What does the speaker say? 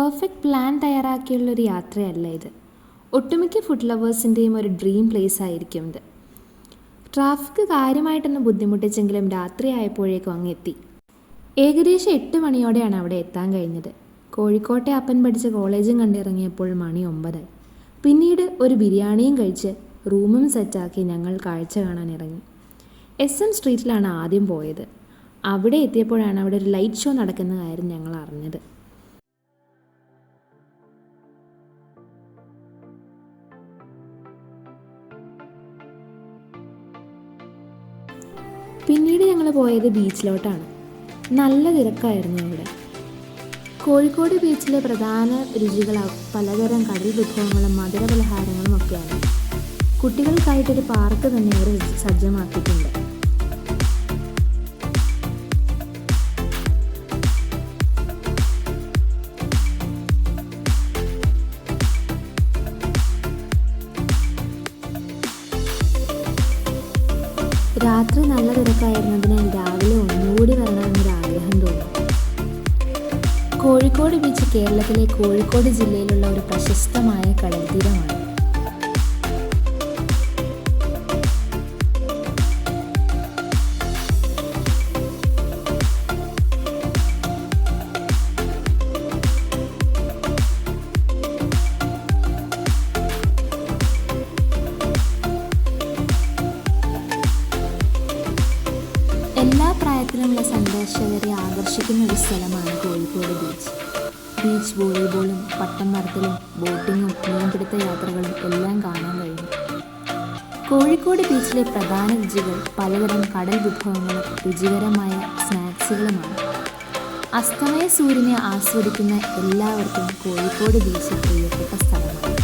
Perfect plan തയ്യാറാക്കിയുള്ളൊരു യാത്രയല്ല ഇത്. ഒട്ടുമിക്ക food ലവേഴ്സിൻ്റെയും ഒരു ഡ്രീം പ്ലേസ് ആയിരിക്കും ഇത്. ട്രാഫിക് കാര്യമായിട്ടൊന്ന് ബുദ്ധിമുട്ടിച്ചെങ്കിലും രാത്രിയായപ്പോഴേക്കും അങ്ങ് എത്തി. ഏകദേശം 8 മണിയോടെയാണ് അവിടെ എത്താൻ കഴിഞ്ഞത്. കോഴിക്കോട്ടെ അപ്പൻ പഠിച്ച കോളേജും കണ്ടിറങ്ങിയപ്പോൾ മണി 9. പിന്നീട് ഒരു ബിരിയാണിയും കഴിച്ച് റൂമും സെറ്റാക്കി ഞങ്ങൾ കാഴ്ച കാണാൻ ഇറങ്ങി. SM സ്ട്രീറ്റിലാണ് ആദ്യം പോയത്. അവിടെ എത്തിയപ്പോഴാണ് അവിടെ ഒരു ലൈറ്റ് ഷോ നടക്കുന്ന കാര്യം ഞങ്ങൾ അറിഞ്ഞത്. പിന്നീട് ഞങ്ങൾ പോയത് ബീച്ചിലോട്ടാണ്. നല്ല തിരക്കായിരുന്നു അവിടെ. കോഴിക്കോട് ബീച്ചിലെ പ്രധാന രുചികൾ പലതരം കടൽ വിഭവങ്ങളും മധുരപലഹാരങ്ങളും ഒക്കെയാണ്. കുട്ടികൾക്കായിട്ടൊരു പാർക്ക് തന്നെ അവർ സജ്ജമാക്കിയിട്ടുണ്ട്. രാത്രി നല്ല തിരക്കായിരുന്നതിനാൽ രാവിലെ ഒന്നുകൂടി വരണമെന്നൊരു ആഗ്രഹം തോന്നി. കോഴിക്കോട് ബീച്ച് കേരളത്തിലെ കോഴിക്കോട് ജില്ലയിലുള്ള ഒരു പ്രശസ്തമായ കടൽ തീരമാണ്. എല്ലാ പ്രായത്തിലുമുള്ള സന്ദർശകരെ ആകർഷിക്കുന്ന ഒരു സ്ഥലമാണ് കോഴിക്കോട് ബീച്ച്. ബീച്ച് വോളിബോളും പട്ടം പറത്തലും ബോട്ടിങ്ങും മീൻപിടുത്ത യാത്രകളും എല്ലാം കാണാൻ കഴിയും. കോഴിക്കോട് ബീച്ചിലെ പ്രധാന രുചികൾ പലതരം കടൽ വിഭവങ്ങളും രുചികരമായ സ്നാക്സുകളുമാണ്. അസ്തമയ സൂര്യനെ ആസ്വദിക്കുന്ന എല്ലാവർക്കും കോഴിക്കോട് ബീച്ച് പ്രിയപ്പെട്ട സ്ഥലമാണ്.